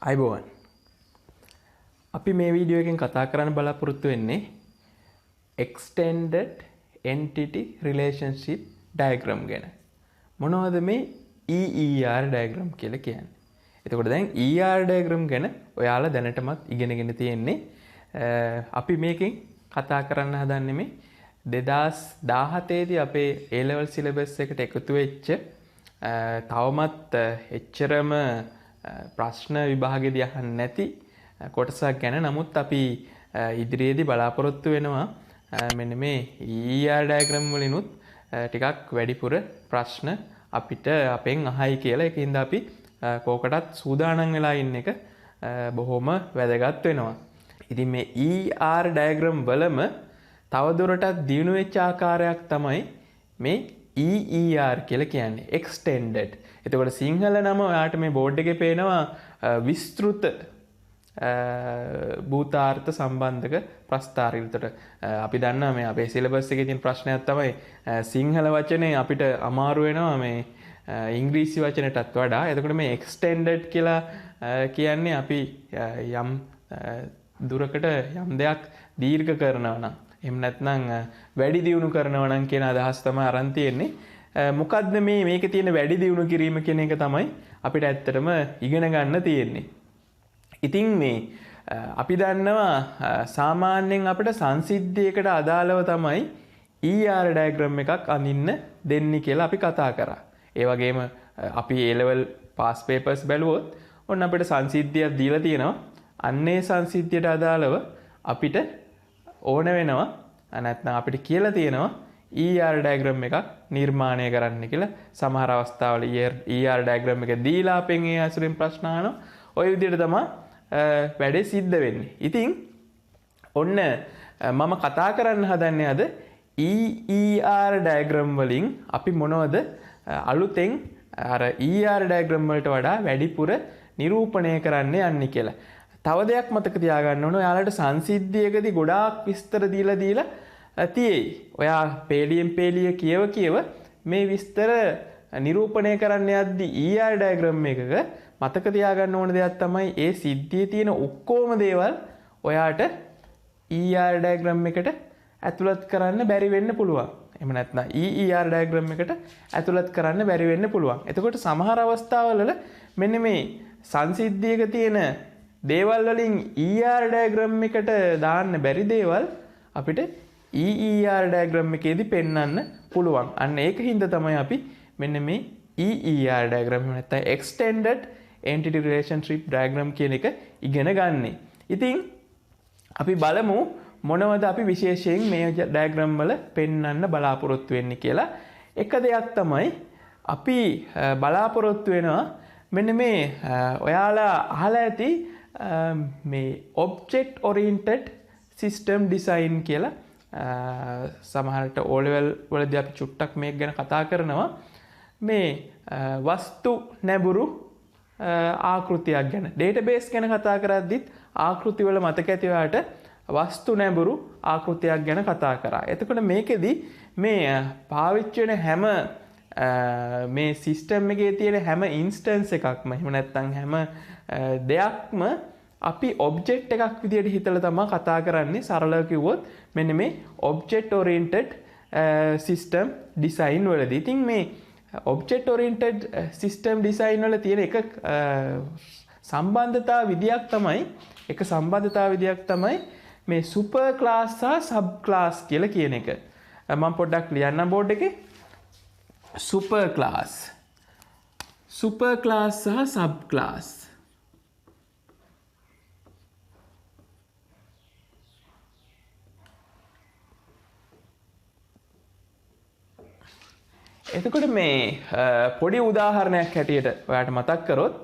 අයිබෝවන් අපි මේ වීඩියෝ එකෙන් කතා කරන්න බලාපොරොත්තු වෙන්නේ extended entity relationship diagram ගැන. මොනවද මේ EER diagram කියලා කියන්නේ? එතකොට දැන් ER diagram ගැන ඔයාලා දැනටමත් ඉගෙනගෙන තියෙන්නේ. අපි මේකෙන් කතා කරන්න හදන්නේ මේ 2017 දී අපේ A level syllabus එකට එකතු වෙච්ච තවමත් එච්චරම ප්‍රශ්න විභාගෙදී අහන්න නැති කොටසක් ගැන. නමුත් අපි ඉදිරියේදී බලාපොරොත්තු වෙනවා මෙන්න මේ ER diagram වලිනුත් ටිකක් වැඩිපුර ප්‍රශ්න අපිට අපෙන් අහයි කියලා. ඒකින්ද අපි කෝකටත් සූදානම් වෙලා ඉන්න එක බොහොම වැදගත් වෙනවා. ඉතින් මේ ER diagram වලම තවදුරටත් දියුණු වෙච්ච ආකාරයක් තමයි මේ EER කියලා කියන්නේ extended. එතකොට සිංහල නම ඔයාට මේ බෝඩ් එකේ පේනවා විස්තෘත භූතාර්ථ සම්බන්ධක ප්‍රස්ථාරය. එතකොට අපි දන්නවා මේ අපේ සිලබස් එකේ තියෙන ප්‍රශ්නයක් තමයි සිංහල වචනේ අපිට අමාරු වෙනවා මේ ඉංග්‍රීසි වචනටත් වඩා. එතකොට මේ extended කියලා කියන්නේ අපි යම් දුරකට යම් දෙයක් දීර්ඝ කරනවා නම් එහෙම නැත්නම් වැඩි දියුණු කරනවා නම් කියන අදහස් තමයි අරන් තියෙන්නේ. මොකද්ද මේකේ තියෙන වැඩි දියුණු කිරීම කියන එක තමයි අපිට ඇත්තටම ඉගෙන ගන්න තියෙන්නේ. ඉතින් මේ අපි දන්නවා සාමාන්‍යයෙන් අපිට සංසිද්ධියකට අදාළව තමයි ER diagram එකක් අඳින්න දෙන්නේ කියලා අපි කතා කරා. ඒ වගේම අපි A level pass papers බැලුවොත් ඔන්න අපිට සංසිද්ධියක් දීලා තියෙනවා. අන්නේ සංසිද්ධියට අදාළව අපිට ඕන වෙනවා නැත්නම් අපිට කියලා තියෙනවා ER diagram එකක් නිර්මාණය කරන්න කියලා. සමහර අවස්ථාවල ER diagram එක දීලා අපෙන් ඒ අසුරින් ප්‍රශ්න අහනවා. ওই විදිහට තමයි වැඩේ සිද්ධ වෙන්නේ. ඉතින් ඔන්න මම කතා කරන්න හදන්නේ අද ER diagram වලින් අපි මොනවද අලුතෙන් අර ER diagram වලට වඩා වැඩිපුර නිරූපණය කරන්න යන්නේ කියලා. තව දෙයක් මතක තියාගන්න ඕන. ඔයාලට සංසිද්ධියකදී ගොඩාක් විස්තර දීලා තියෙයි. ඔයා පේලියෙන් පේලිය කියව මේ විස්තර නිරූපණය කරන්න යද්දී ER diagram එකක මතක තියාගන්න ඕන දෙයක් තමයි ඒ සිද්ධියේ තියෙන ඔක්කොම දේවල් ඔයාට ER diagram එකට ඇතුළත් කරන්න බැරි වෙන්න පුළුවන්. එහෙම නැත්නම් ER diagram එකට ඇතුළත් කරන්න බැරි වෙන්න පුළුවන්. එතකොට සමහර අවස්ථාවල මෙන්න මේ සංසිද්ධියක තියෙන දේවල් වලින් ER diagram එකට දාන්න බැරි දේවල් අපිට EER diagram එකේදී පෙන්වන්න පුළුවන්. අන්න ඒකින්ද තමයි අපි මෙන්න මේ EER diagram නැත්නම් extended entity relationship diagram කියන එක ඉගෙන ගන්නෙ. ඉතින් අපි බලමු මොනවද අපි විශේෂයෙන් මේ diagram වල පෙන්වන්න බලාපොරොත්තු වෙන්නේ කියලා. එක දෙයක් තමයි අපි බලාපොරොත්තු වෙනවා මෙන්න මේ ඔයාලා අහලා ඇති මේ object oriented system design කියලා. සමහරට O level වලදී අපි චුට්ටක් මේක ගැන කතා කරනවා. මේ වස්තු නැඹුරු ආකෘතියක් ගැන database ගැන කතා කරද්දිත් ආකෘති වල මතක ඇති ඔයාට වස්තු නැඹුරු ආකෘතියක් ගැන කතා කරා. එතකොට මේකෙදි මේ පාවිච්චි වෙන හැම මේ සිස්ටම් එකේ තියෙන හැම ඉන්ස්ටන්ස් එකක්ම එහෙම නැත්නම් හැම දෙයක්ම අපි ඔබ්ජෙක්ට් එකක් විදිහට හිතලා තමයි කතා කරන්නේ. සරලව කිව්වොත් මෙන්න මේ ඔබ්ජෙක්ට් ඔරියන්ටඩ් සිස්ටම් ඩිසයින් වලදී. ඉතින් මේ ඔබ්ජෙක්ට් ඔරියන්ටඩ් සිස්ටම් ඩිසයින් වල තියෙන එක සම්බන්ධතා විදියක් තමයි මේ සුපර් ක්ලාස් සහ සබ් ක්ලාස් කියලා කියන එක. මම පොඩ්ඩක් ලියන්නම් බෝඩ් එකේ. සුපර් ක්ලාස් සහ සබ් ක්ලාස්. එතකොට මේ පොඩි උදාහරණයක් හැටියට ඔයාට මතක් කරොත්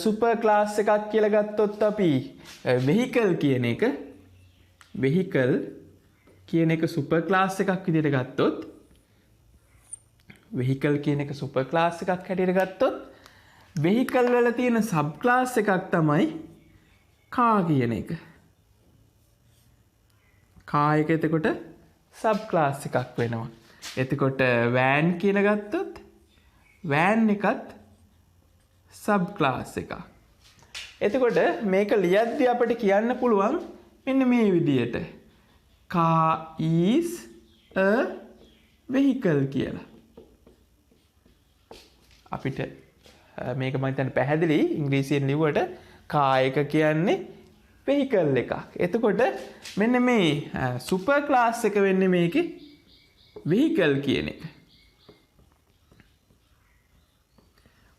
සුපර් ක්ලාස් එකක් කියලා ගත්තොත් අපි vehicle කියන එක සුපර් ක්ලාස් එකක් විදිහට ගත්තොත් vehicle කියන එක සුපර් ක්ලාස් එකක් හැටියට ගත්තොත් vehicle වල තියෙන සබ් ක්ලාස් එකක් තමයි car කියන එක. car එක එතකොට සබ් ක්ලාස් එකක් වෙනවා. එතකොට van කියන ගත්තොත් van එකත් සබ් ක්ලාස් එකක්. එතකොට මේක ලියද්දී අපිට කියන්න පුළුවන් මෙන්න මේ විදියට car is a vehicle කියලා. අපිට මේක මම හිතන්නේ පැහැදිලි ඉංග්‍රීසියෙන් ලිව්වට car එක කියන්නේ vehicle එකක්. එතකොට මෙන්න මේ සුපර් ක්ලාස් එක වෙන්නේ මේකේ vehicle කියන එක.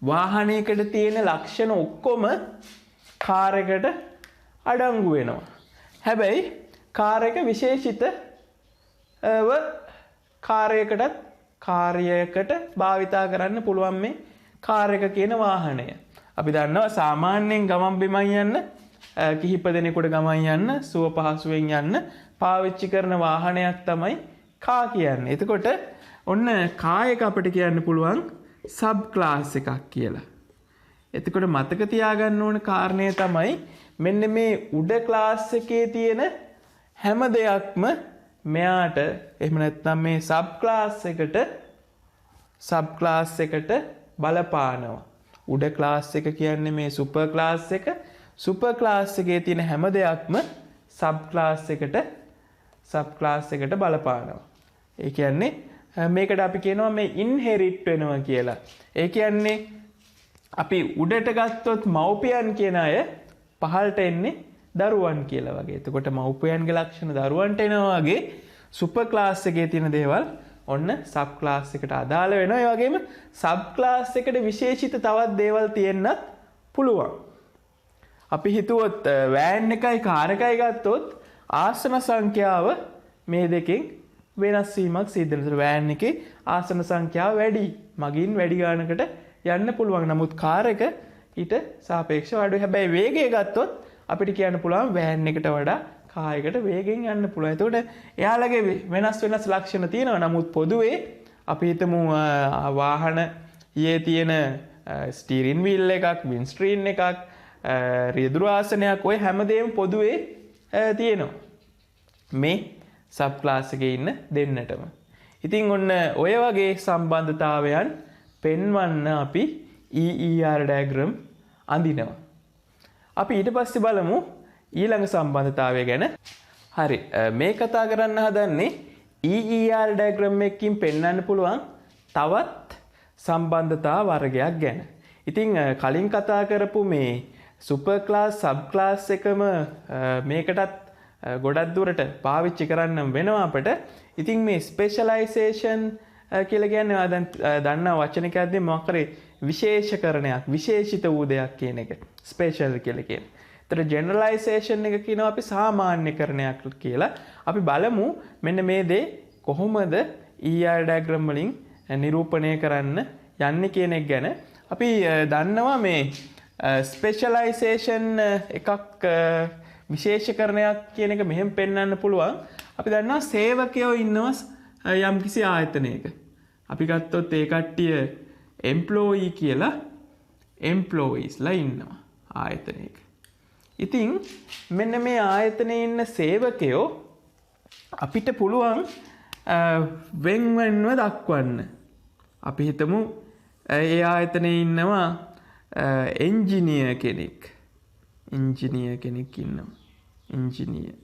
වාහනයකට තියෙන ලක්ෂණ ඔක්කොම කාර් එකට අඩංගු වෙනවා. හැබැයි කාර් එක විශේෂිතව කාර්යයකට භාවිතා කරන්න පුළුවන් මේ කාර් එක කියන වාහනය. අපි දන්නවා සාමාන්‍යයෙන් ගමන් බිමන් යන්න කිහිප දෙනෙකුට ගමන් යන්න සුව පහසුවෙන් යන්න පාවිච්චි කරන වාහනයක් තමයි කා කියන්නේ. එතකොට ඔන්න කා එක අපිට කියන්න පුළුවන් සබ් ක්ලාස් එකක් කියලා. එතකොට මතක තියාගන්න ඕන කාරණය තමයි මෙන්න මේ උඩ ක්ලාස් එකේ තියෙන හැම දෙයක්ම මෙයාට එහෙම නැත්නම් මේ සබ් ක්ලාස් එකට බලපානවා. උඩ ක්ලාස් එක කියන්නේ මේ සුපර් ක්ලාස් එක. සුපර් ක්ලාස් එකේ තියෙන හැම දෙයක්ම සබ් ක්ලාස් එකට බලපානවා. ඒ කියන්නේ මේකට අපි කියනවා මේ ඉන්හෙරිට් වෙනවා කියලා. ඒ කියන්නේ අපි උඩට ගත්තොත් මව්පියන් කියන අය පහළට එන්නේ දරුවන් කියලා වගේ. එතකොට මව්පියන්ගේ ලක්ෂණ දරුවන්ට එනවා වගේ සුපර් ක්ලාස් එකේ තියෙන දේවල් ඔන්න සබ් ක්ලාස් එකට අදාළ වෙනවා. ඒ වගේම සබ් ක්ලාස් එකට විශේෂිත තවත් දේවල් තියෙන්නත් පුළුවන්. අපි හිතුවොත් වෑන් එකයි කාර් එකයි ගත්තොත් ආසන සංඛ්‍යාව මේ දෙකෙන් වෙනස් වීමක් සිද්ධ වෙනවා. වෑන් එකේ ආසන සංඛ්‍යාව වැඩි. මගින් වැඩි ගානකට යන්න පුළුවන්. නමුත් කාර් එක ඊට සාපේක්ෂව අඩුයි. හැබැයි වේගය ගත්තොත් අපිට කියන්න පුළුවන් වෑන් එකට වඩා කාර් එකට වේගෙන් යන්න පුළුවන්. එතකොට එයාලගේ වෙනස් ලක්ෂණ තියෙනවා. නමුත් පොදුවේ අපි හිතමු වාහනයේ තියෙන ස්ටීරින් වීල් එකක්, වින් ස්ක්‍රීන් එකක්, රියදුරු ආසනයක් ඔය හැමදේම පොදුවේ තියෙනවා. මේ සබ් ක්ලාස් එකේ ඉන්න දෙන්නටම. ඉතින් ඔන්න ඔය වගේ සම්බන්ධතාවයන් පෙන්වන්න අපි EER ඩයග්‍රෑම් අඳිනවා. අපි ඊට පස්සේ බලමු ඊළඟ සම්බන්ධතාවය ගැන. හරි, මේ කතා කරන්න හදන්නේ EER ඩයග්‍රෑම් එකකින් පෙන්වන්න පුළුවන් තවත් සම්බන්ධතා වර්ගයක් ගැන. ඉතින් කලින් කතා කරපු මේ සුපර් ක්ලාස් සබ් ක්ලාස් එකම මේකටත් ගොඩක් දුරට පාවිච්චි කරන්න වෙනවා අපට. ඉතින් මේ ස්පෙෂලයිසේෂන් කියලා කියන්නේ ආ දැන් දන්න වචනයක්දී මොකක් කරේ විශේෂකරණයක්, විශේෂිත වූ දෙයක් කියන එක ස්පෙෂල් කියලා කියන්නේ. ඒතර ජෙනරලයිසේෂන් එක කියනවා අපි සාමාන්‍යකරණයක් කියලා. අපි බලමු මෙන්න මේ දේ කොහොමද ER ඩයග්‍රෑම් වලින් නිරූපණය කරන්න යන්නේ කියන එක ගැන. අපි දන්නවා මේ ස්පෙෂලයිසේෂන් එකක් විශේෂකරණයක් කියන එක මෙහෙම පෙන්වන්න පුළුවන්. අපි දන්නවා සේවකයෝ ඉන්නවා යම්කිසි ආයතනයක. අපි ගත්තොත් ඒ කට්ටිය එම්ප්ලොයි කියලා එම්ප්ලොයිස්ලා ඉන්නවා ආයතනයක. ඉතින් මෙන්න මේ ආයතනයේ ඉන්න සේවකයෝ අපිට පුළුවන් වෙන්වෙන්ව දක්වන්න. අපි හිතමු ඒ ආයතනයේ ඉන්නවා එන්ජිනියර් කෙනෙක්. ඉන්ජිනියර් කෙනෙක් ඉන්නවා. ඉන්ජිනියර්.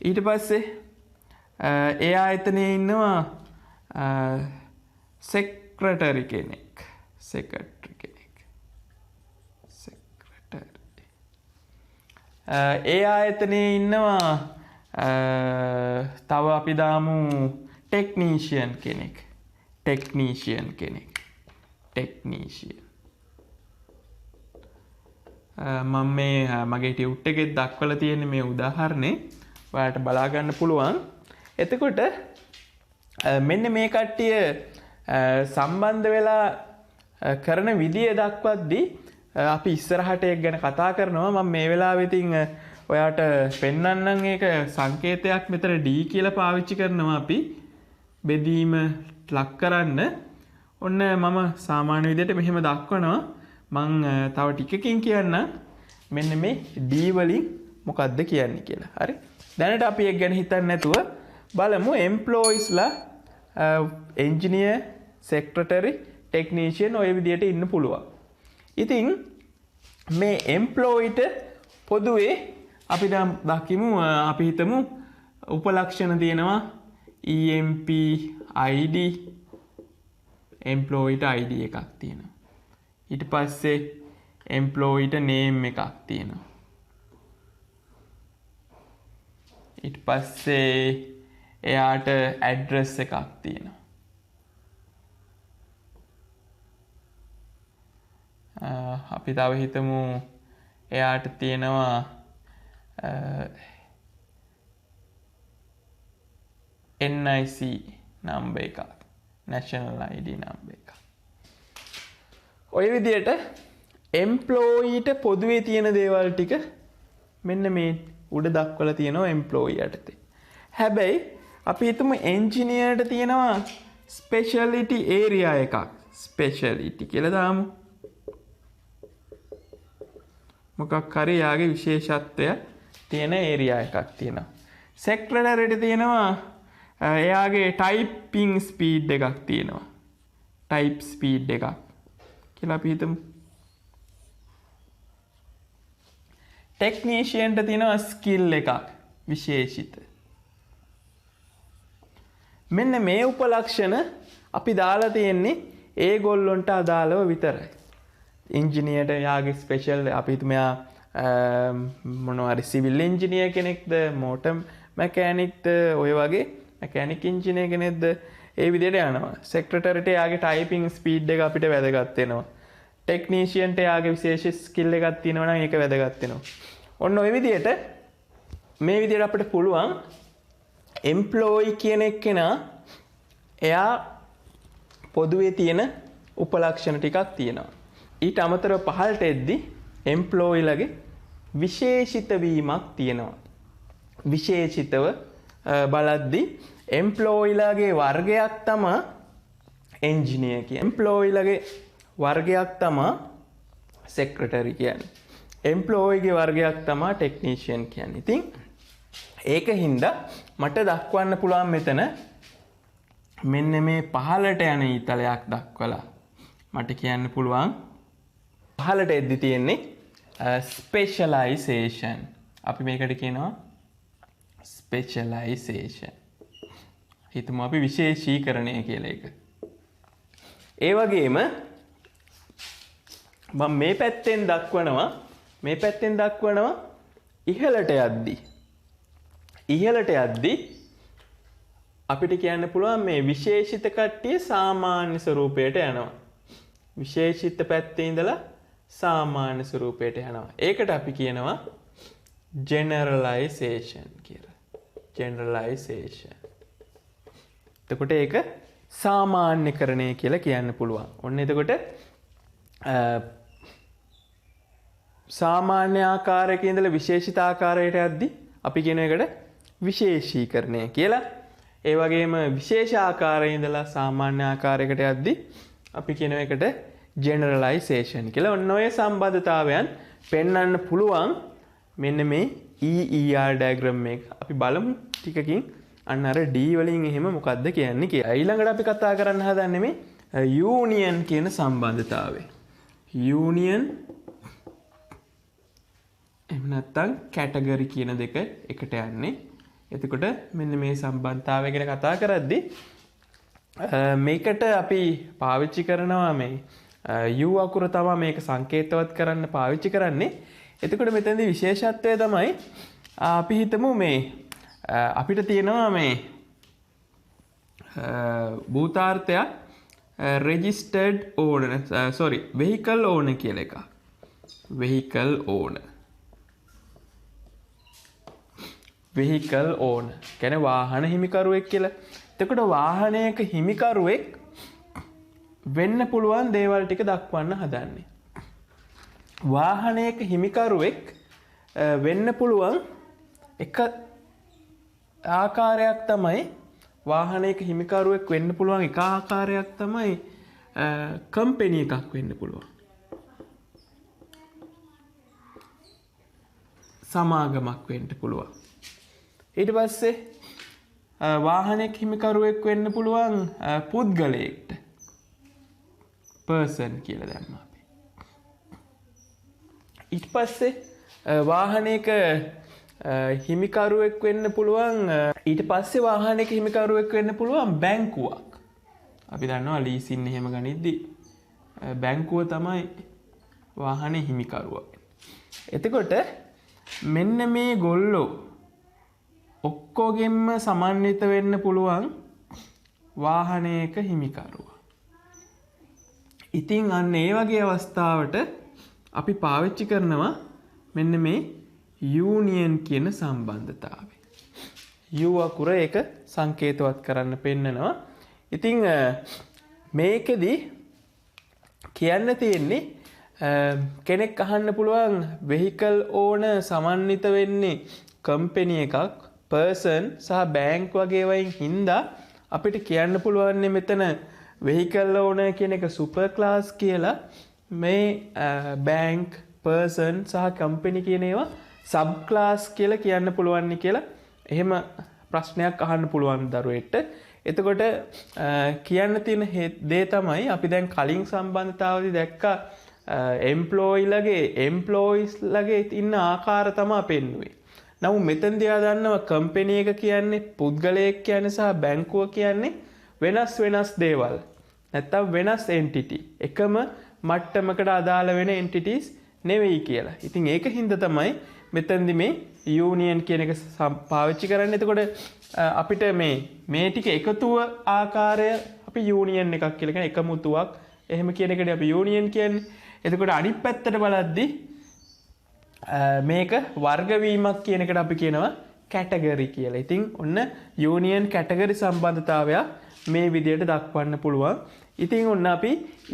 ඊට පස්සේ ඒ ආයතනයේ ඉන්නවා සෙක්‍රටරි කෙනෙක්. සෙක්‍රටරි කෙනෙක්. සෙක්‍රටරි. ඒ ආයතනයේ ඉන්නවා තව අපි දාමු ටෙක්නීෂියන් කෙනෙක්. ටෙක්නීෂියන් කෙනෙක්. ටෙක්නීෂියන්. මම මේ මගේ ටියුට් එකේ දක්වලා තියෙන මේ උදාහරණේ ඔයාලට බලා ගන්න පුළුවන්. එතකොට මෙන්න මේ කට්ටිය සම්බන්ධ වෙලා කරන විදිය දක්වද්දී අපි ඉස්සරහට ඒක ගැන කතා කරනවා. මම මේ වෙලාවේ ඉතින් ඔයාට පෙන්වන්නම් ඒක සංකේතයක් මෙතන D කියලා පාවිච්චි කරනවා අපි බෙදීම ලක් කරන්න. ඔන්න මම සාමාන්‍ය විදිහට මෙහෙම දක්වනවා. මං තව ටිකකින් කියන්නම් මෙන්න මේ D වලින් මොකක්ද කියන්නේ කියලා. හරි. දැනට අපි ඒක ගැන හිතන්නේ නැතුව බලමු එම්ප්ලොයිස්ලා එන්ජිනියර්, සෙක්‍රටරි, ටෙක්නීෂියන් ඔය විදිහට ඉන්න පුළුවන්. ඉතින් මේ එම්ප්ලොයිට පොදුවේ අපි දකිමු අපි හිතමු උපලක්ෂණ තියෙනවා EMP ID එම්ප්ලොයිට ID එකක් තියෙනවා. ඊට පස්සේ එම්ප්ලොයිට name එකක් තියෙනවා. ඊට පස්සේ එයාට ඇඩ්‍රස් එකක් තියෙනවා. අපි තව හිතමු එයාට තියෙනවා NIC නම්බර් එකක්, national ID නම්බර් එකක්. ඔය විදිහට එම්ප්ලොයිට පොදුවේ තියෙන දේවල් ටික මෙන්න මේ උඩ දක්වලා තියෙනවා එම්ප්ලොයි යටතේ. හැබැයි අපි හිතමු එන්ජිනියර්ට තියෙනවා ස්පෙෂලිටි ඒරියා එකක්. ස්පෙෂලිටි කියලා දාමු. මොකක් හරි යාගේ විශේෂත්වය තියෙන ඒරියා එකක් තියෙනවා. සෙක්‍රටරියට තියෙනවා එයාගේ ටයිපින් ස්පීඩ් එකක් තියෙනවා. ටයිප් ස්පීඩ් එකක් කියලා අපි හිතමු. ටෙක්නීෂියන්ට තියෙනවා ස්කිල් එකක් විශේෂිත. මෙන්න මේ උපලක්ෂණ අපි දාලා තියෙන්නේ ඒගොල්ලොන්ට අදාළව විතරයි. ඉංජිනියර්ට යාගේ ස්පෙෂල් අපි හිතමු යා මොනවා හරි සිවිල් ඉංජිනියර් කෙනෙක්ද, මෝටර් මැකැනික්ද, ඔය වගේ මැකැනික් ඉංජිනියර් කෙනෙක්ද, ඒ විදිහට යනවා. සෙක්‍රටරිට යාගේ ටයිපින් ස්පීඩ් එක අපිට වැදගත් වෙනවා. ටෙක්නීෂියන්ට යාගේ විශේෂ ස්කිල් එකක් තියෙනවා නම් ඒක වැදගත් වෙනවා. ඔන්න ඔය විදිහට මේ විදිහට අපිට පුළුවන් එම්ප්ලොයි කියන එක්කෙනා එයා පොදුවේ තියෙන උපලක්ෂණ ටිකක් තියෙනවා. ඊට අමතරව පහළට එද්දි එම්ප්ලොයිලගේ විශේෂිත වීමක් තියෙනවා. විශේෂිතව බලද්දි එම්ප්ලොයිලගේ වර්ගයක් තමයි එන්ජිනියර් කියන්නේ. එම්ප්ලොයිලගේ වර්ගයක් තමයි සෙක්‍රටරි කියන්නේ. එම්ප්ලොයිගේ වර්ගයක් තමයි ටෙක්නීෂියන් කියන්නේ. ඉතින් ඒකින්ද මට දක්වන්න පුළුවන් මෙතන මෙන්න මේ පහළට යන ඊතලයක් දක්වලා මට කියන්න පුළුවන් පහළට එද්දි තියෙන්නේ ස්පෙෂලයිසේෂන්. අපි මේකට කියනවා ස්පෙෂලයිසේෂන්. හිතමු අපි විශේෂීකරණය කියලා එක. ඒ වගේම මම මේ පැත්තෙන් දක්වනවා ඉහළට යද්දි අපිට කියන්න පුළුවන් මේ විශේෂිත කට්ටිය සාමාන්‍ය ස්වරූපයට යනවා. විශේෂිත පැත්තේ ඉඳලා සාමාන්‍ය ස්වරූපයට යනවා. ඒකට අපි කියනවා generalization කියලා. generalization. එතකොට ඒක සාමාන්‍යකරණය කියලා කියන්න පුළුවන්. ඔන්න එතකොට සාමාන්‍ය ආකාරයක ඉඳලා විශේෂිත ආකාරයට යද්දි අපි කියන එකට විශේෂීකරණය කියලා. ඒ වගේම විශේෂ ආකාරයේ ඉඳලා සාමාන්‍ය ආකාරයකට යද්දි අපි කියන එකට generalization කියලා. ඔන්න ඔය සම්බන්ධතාවයන් පෙන්වන්න පුළුවන් මෙන්න මේ EER diagram එක. අපි බලමු ටිකකින් අන්න අර D වලින් එහෙම මොකද්ද කියන්නේ කියලා. ඊළඟට අපි කතා කරන්න හදන්නේ මේ union කියන සම්බන්ධතාවය. union එහෙම නැත්නම් category කියන දෙක එකට යන්නේ. එතකොට මෙන්න මේ සම්බන්ධතාවය ගැන කතා කරද්දී මේකට අපි පාවිච්චි කරනවා මේ U අකුර තමයි මේක සංකේතවත් කරන්න පාවිච්චි කරන්නේ. එතකොට මෙතනදී විශේෂත්වය තමයි අපි හිතමු මේ අපිට තියෙනවා මේ භූතාර්ථයක් registered owner vehicle owner කියලා එකක්. vehicle owner කියන්නේ වාහන හිමිකරුවෙක් කියලා. එතකොට වාහනයක හිමිකරුවෙක් වෙන්න පුළුවන් දේවල් ටික දක්වන්න හදන්නේ. වාහනයක හිමිකරුවෙක් වෙන්න පුළුවන් එක ආකාරයක් තමයි වාහනයක හිමිකරුවෙක් වෙන්න පුළුවන් එක ආකාරයක් තමයි කම්පැනි එකක් වෙන්න පුළුවන්. සමාගමක් වෙන්න පුළුවන්. ඊට පස්සේ වාහනයක හිමිකරුවෙක් වෙන්න පුළුවන් පුද්ගලයෙක්ට. පර්සන් කියලා දැම්මා අපි. ඊට පස්සේ වාහනයක හිමිකරුවෙක් වෙන්න පුළුවන්. ඊට පස්සේ වාහනයක හිමිකරුවෙක් වෙන්න පුළුවන් බැංකුවක්. අපි දන්නවා ලීසින් එහෙම ගනිද්දි බැංකුව තමයි වාහනේ හිමිකරුවා. එතකොට මෙන්න මේ ගොල්ලෝ ඔක්කොගෙම සමන්විත වෙන්න පුළුවන් වාහනයක හිමිකරුවා. ඉතින් අන්න ඒ වගේ අවස්ථාවට අපි පාවිච්චි කරනවා මෙන්න මේ යූනියන් කියන සම්බන්ධතාවය. යූ අකුර ඒක සංකේතවත් කරන්න පෙන්නනවා. ඉතින් මේකෙදි කියන්න තියෙන්නේ කෙනෙක් අහන්න පුළුවන් වෙහිකල් ඕන සමන්විත වෙන්නේ කම්පැනි එකක් පර්සන් සහ බැංක් වගේ වයින් හින්දා අපිට කියන්න පුළුවන් මෙතන වෙහිකල් ඕන කියන එක සුපර් ක්ලාස් කියලා මේ බැංක් පර්සන් සහ කම්පැනි කියන ඒවා සබ් ක්ලාස් කියලා කියන්න පුළුවන් කියලා එහෙම ප්‍රශ්නයක් අහන්න පුළුවන් දරුවෙක්ට. එතකොට කියන්න තියෙන දේ තමයි අපි දැන් කලින් සම්බන්ධතාවදී දැක්කා එම්ප්ලොයිලගේ එම්ප්ලොයිස්ලගේ ඉන්න ආකාර තමයි පෙන්වුවේ. නමුත් මෙතනදී ආ දන්නවා කම්පැනි එක කියන්නේ පුද්ගලයෙක් කියන්නේ සහ බැංකුව කියන්නේ වෙනස් දේවල්. නැත්තම් වෙනස් එන්ටිටි. එකම මට්ටමකට අදාළ වෙන එන්ටිටිස් නෙවෙයි කියලා. ඉතින් ඒක හින්දා තමයි මෙතනදී මේ යූනියන් කියන එක පාවිච්චි කරන්නේ. එතකොට අපිට මේ ටික එකතුව ආකාරය අපි යූනියන් එකක් කියලා කියන එකමුතුවක් එහෙම කියන එකට අපි යූනියන් කියන්නේ. එතකොට අනිත් පැත්තට බලද්දී මේක වර්ග වීමක් කියන එකට අපි කියනවා කැටගරි කියලා. ඉතින් ඔන්න යූනියන් කැටගරි සම්බන්ධතාවයක් මේ විදිහට දක්වන්න පුළුවන්. ඉතින් ඔන්න අපි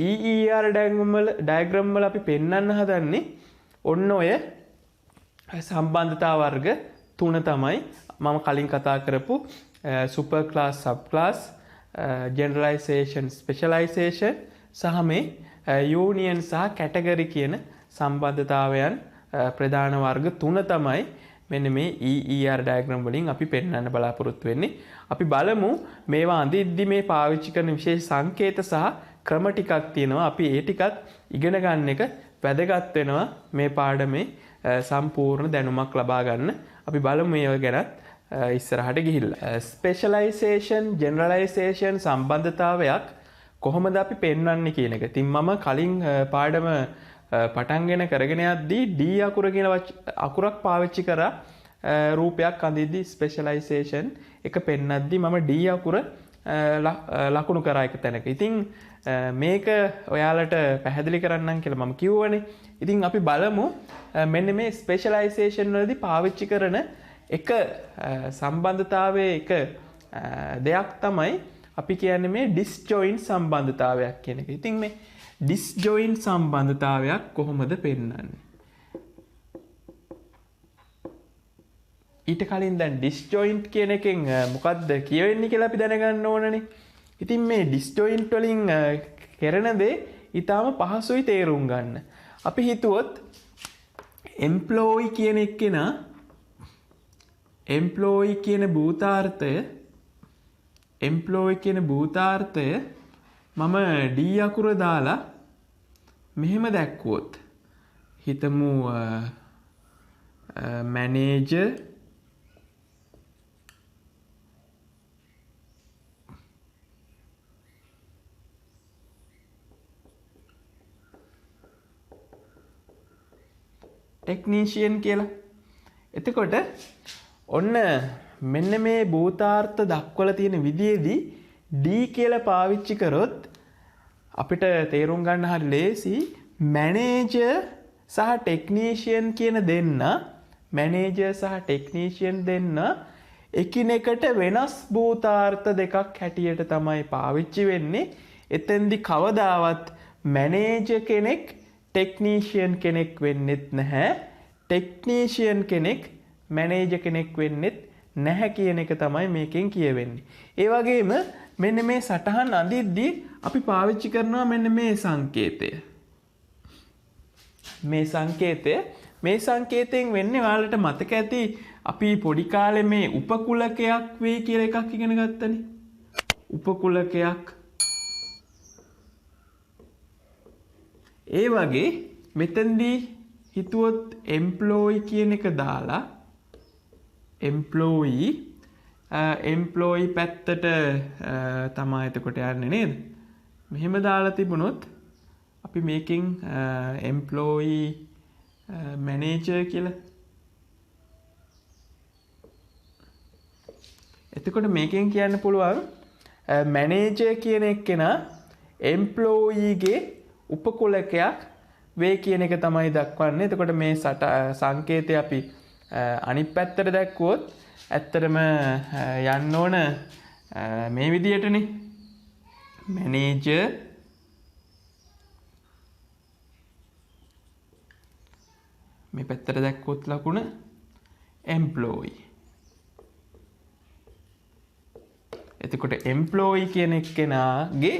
EER ඩයග්‍රෑම් වල අපි පෙන්වන්න හදන්නේ ඔන්න ඔය සම්බන්ධතා වර්ග තුන තමයි මම කලින් කතා කරපු සුපර් ක්ලාස් සබ් ක්ලාස් ජෙනරලයිසේෂන් ස්පෙෂලයිසේෂන් සහ මේ යූනියන් සහ කැටගරි කියන සම්බන්ධතාවයන් ප්‍රධාන වර්ග තුන තමයි මෙන්න මේ EER ඩයග්‍රෑම් වලින් අපි පෙන්වන්න බලාපොරොත්තු වෙන්නේ. අපි බලමු මේවා අඳිද්දි මේ පාවිච්චි කරන විශේෂ සංකේත සහ ක්‍රම ටිකක් තියෙනවා. අපි ඒ ටිකත් ඉගෙන ගන්න එක වැදගත් වෙනවා මේ පාඩමේ සම්පූර්ණ දැනුමක් ලබා ගන්න. අපි බලමු මේව ගැන ඉස්සරහට ගිහිල්ලා. ස්පෙෂලයිසේෂන් ජෙනරලයිසේෂන් සම්බන්ධතාවයක් කොහොමද අපි පෙන්වන්නේ කියන එක. ඉතින් මම කලින් පාඩම පටන්ගෙන කරගෙන යද්දී D අකුර කියන අකුරක් පාවිච්චි කරා රූපයක් අඳිද්දී ස්පෙෂලයිසේෂන් එක පෙන්නද්දී මම D අකුර ලකුණු කරා එක තැනක. ඉතින් මේක ඔයාලට පැහැදිලි කරන්නම් කියලා මම කිව්වනේ. ඉතින් අපි බලමු මෙන්න මේ ස්පෙෂලයිසේෂන් වලදී පාවිච්චි කරන එක සම්බන්ධතාවයේ එක දෙයක් තමයි අපි කියන්නේ මේ ඩිස්ජොයින්ට් සම්බන්ධතාවයක් කියන එක. ඉතින් මේ ඩිස්ජොයින්ට් සම්බන්ධතාවයක් කොහොමද පෙන්වන්නේ? ඊට කලින් දැන් ඩිස්ජොයින්ට් කියන එකෙන් මොකද්ද කියවෙන්නේ කියලා අපි දැනගන්න ඕනනේ. ඉතින් මේ ඩිස්ජොයින්ට් වලින් කරන දේ ඊටාම පහසුයි තේරුම් ගන්න. අපි හිතුවොත් එම්ප්ලොයි කියන එක්කෙනා එම්ප්ලොයි කියන භූතාර්ථය මම D අකුර දාලා මෙහෙම දැක්වුවොත් හිතමු මැනේජර් ටෙක්නීෂියන් කියලා. එතකොට ඔන්න මෙන්න මේ භූතාර්ථ දක්වලා තියෙන විදිහේදී D කියලා පාවිච්චි කරොත් අපිට තේරුම් ගන්න හරි ලේසි. මැනේජර් සහ ටෙක්නීෂියන් කියන දෙන්න එකිනෙකට වෙනස් භූතාර්ථ දෙකක් හැටියට තමයි පාවිච්චි වෙන්නේ. එතෙන්දි කවදාවත් මැනේජර් කෙනෙක් ටෙක්නීෂියන් කෙනෙක් වෙන්නෙත් නැහැ. ටෙක්නීෂියන් කෙනෙක් මැනේජර් කෙනෙක් වෙන්නෙත් නැහැ කියන එක තමයි මේකෙන් කියවෙන්නේ. ඒ වගේම මෙන්න මේ සටහන් අඳිද්දී අපි පාවිච්චි කරනවා මෙන්න මේ සංකේතය. මේ සංකේතයෙන් වෙන්නේ ඔයාලට මතක ඇති අපි පොඩි කාලේ මේ උපකුලකයක් වෙයි කියලා එකක් ඉගෙන ගත්තනේ. උපකුලකයක්. ඒ වගේ මෙතෙන්දී හිතුවොත් එම්ප්ලෝයි කියන එක දාලා එම්ප්ලෝයි පැත්තට තමා එතකොට යන්නේ නේද? මෙහෙම දාලා තිබුණොත් අපි මේකෙන් එම්ප්ලෝයි මැනේජර් කියලා. එතකොට මේකෙන් කියන්න පුළුවන් මැනේජර් කියන එක්කෙනා එම්ප්ලෝයිගේ උපකුලකයක් වේ කියන එක තමයි දක්වන්නේ. එතකොට මේ සංකේතය අපි අනිත් පැත්තට දැක්වුවොත් ඇත්තටම යන්න ඕන මේ විදියටනේ. මැනේජර් මේ පැත්තට දැක්වුවොත් ලකුණ එම්ප්ලෝයි. එතකොට එම්ප්ලෝයි කියන එක්කෙනාගේ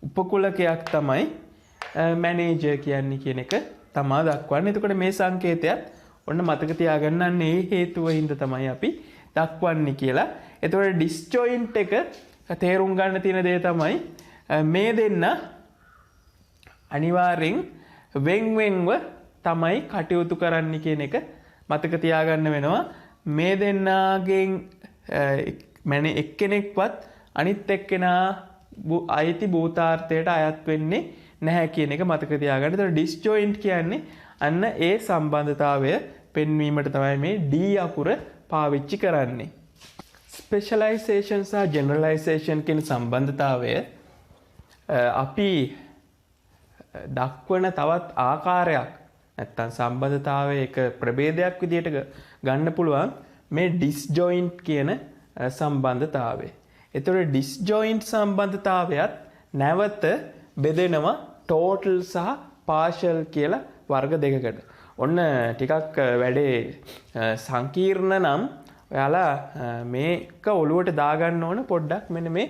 උපකුලකයක් තමයි මැනේජර් කියන්නේ කියන එක තමා දක්වන්නේ. එතකොට මේ සංකේතයත් ඔන්න මතක තියාගන්න මේ හේතුව හින්දා තමයි අපි දක්වන්නේ කියලා. එතකොට ඩිස්ජොයින්ට් එක තේරුම් ගන්න තියෙන දේ තමයි මේ දෙන්න අනිවාර්යෙන් වෙන්වෙන්ව තමයි කටයුතු කරන්න කියන එක මතක තියාගන්න වෙනවා. මේ දෙන්නාගෙන් එක්කෙනෙක්වත් අනිත් එක්කෙනා අයිති භූතාර්ථයට අයත් වෙන්නේ නැහැ කියන එක මතක තියාගන්න. එතකොට ඩිස්ජොයින්ට් කියන්නේ අන්න ඒ සම්බන්ධතාවය පෙන්වීමට තමයි මේ D අකුර පාවිච්චි කරන්නේ. ස්පෙෂලයිසේෂන් සහ ජෙනරලයිසේෂන් කියන සම්බන්ධතාවය අපි දක්වන තවත් ආකාරයක් නැත්තම් සම්බන්ධතාවයේ එක ප්‍රභේදයක් විදිහට ගන්න පුළුවන් මේ ඩිස්ජොයින්ට් කියන සම්බන්ධතාවය. එතකොට ඩිස්ජොයින්ට් සම්බන්ධතාවයත් නැවත බෙදෙනවා ටෝටල් සහ පාර්ෂල් කියලා වර්ග දෙකකට. ඔන්න ටිකක් වැඩේ සංකීර්ණ නම් ඔයාලා මේක ඔලුවට දාගන්න ඕන පොඩ්ඩක්. මෙන්න මේ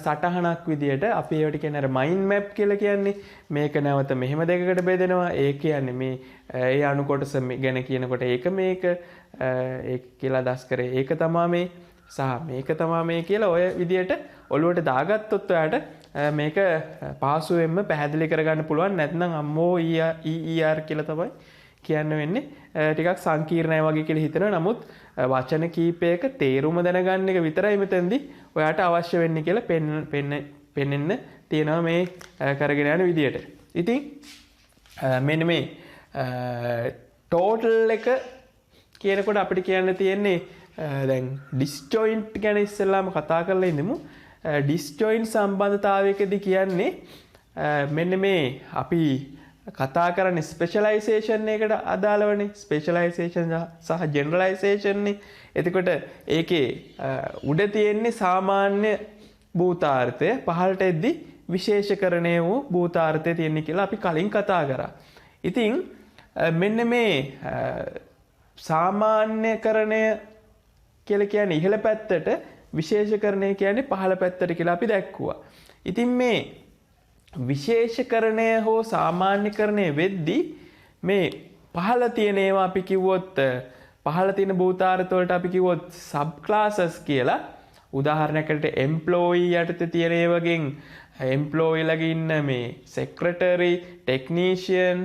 සටහනක් විදියට අපි ඒවට කියන්නේ අර මයින්ඩ් මැප් කියලා කියන්නේ. මේක නැවත මෙහෙම දෙකකට බෙදෙනවා. ඒ කියන්නේ මේ ඒ අණු කොටස ගැන කියනකොට ඒක මේක ඒක කියලා අදහස් කරේ ඒක තමයි මේ සහ මේක තමයි මේ කියලා ඔය විදියට ඔලුවට දාගත්තොත් ඔයාට මේක පහසුවෙන්ම පැහැදිලි කරගන්න පුළුවන්. නැත්නම් අම්මෝ ER කියලා තමයි කියන්න වෙන්නේ. ටිකක් සංකීර්ණයි වගේ කියලා හිතෙනවා. නමුත් වචන කීපයක තේරුම දැනගන්න එක විතරයි මෙතනදී ඔයාට අවශ්‍ය වෙන්නේ කියලා පෙන්වන්න තියෙනවා මේ කරගෙන යන විදියට. ඉතින් මෙන්න මේ ටෝටල් එක කියනකොට අපිට කියන්න තියෙන්නේ දැන් ඩිස්ජොයින්ට් ගැන ඉස්සෙල්ලාම කතා කරලා ඉඳමු. ඩිස්ජොයින්ට් සම්බන්ධතාවයකදී කියන්නේ මෙන්න මේ අපි කතා කරන්නේ ස්පෙෂලයිසේෂන් එකට අදාළවනේ. ස්පෙෂලයිසේෂන් සහ ජෙනරලයිසේෂන් නේ. එතකොට ඒකේ උඩ තියෙන්නේ සාමාන්‍ය භූතාර්ථය, පහළට එද්දි විශේෂකරණය වූ භූතාර්ථය තියෙන්නේ කියලා අපි කලින් කතා කරා. ඉතින් මෙන්න මේ සාමාන්‍යකරණය කියලා කියන්නේ ඉහළ පැත්තට, විශේෂකරණය කියන්නේ පහළ පැත්තට කියලා අපි දැක්කුවා. ඉතින් මේ විශේෂකරණය හෝ සාමාන්‍යකරණය වෙද්දී මේ පහළ තියෙන ඒවා අපි කිව්වොත් පහළ තියෙන භූතාර්ථ වලට අපි කිව්වොත් සබ් ක්ලාසස් කියලා. උදාහරණයකට එම්ප්ලෝයි යටතේ තියෙන ඒවගෙන් එම්ප්ලෝයිලගේ ඉන්න මේ සෙක්‍රටරි, ටෙක්නීෂියන්,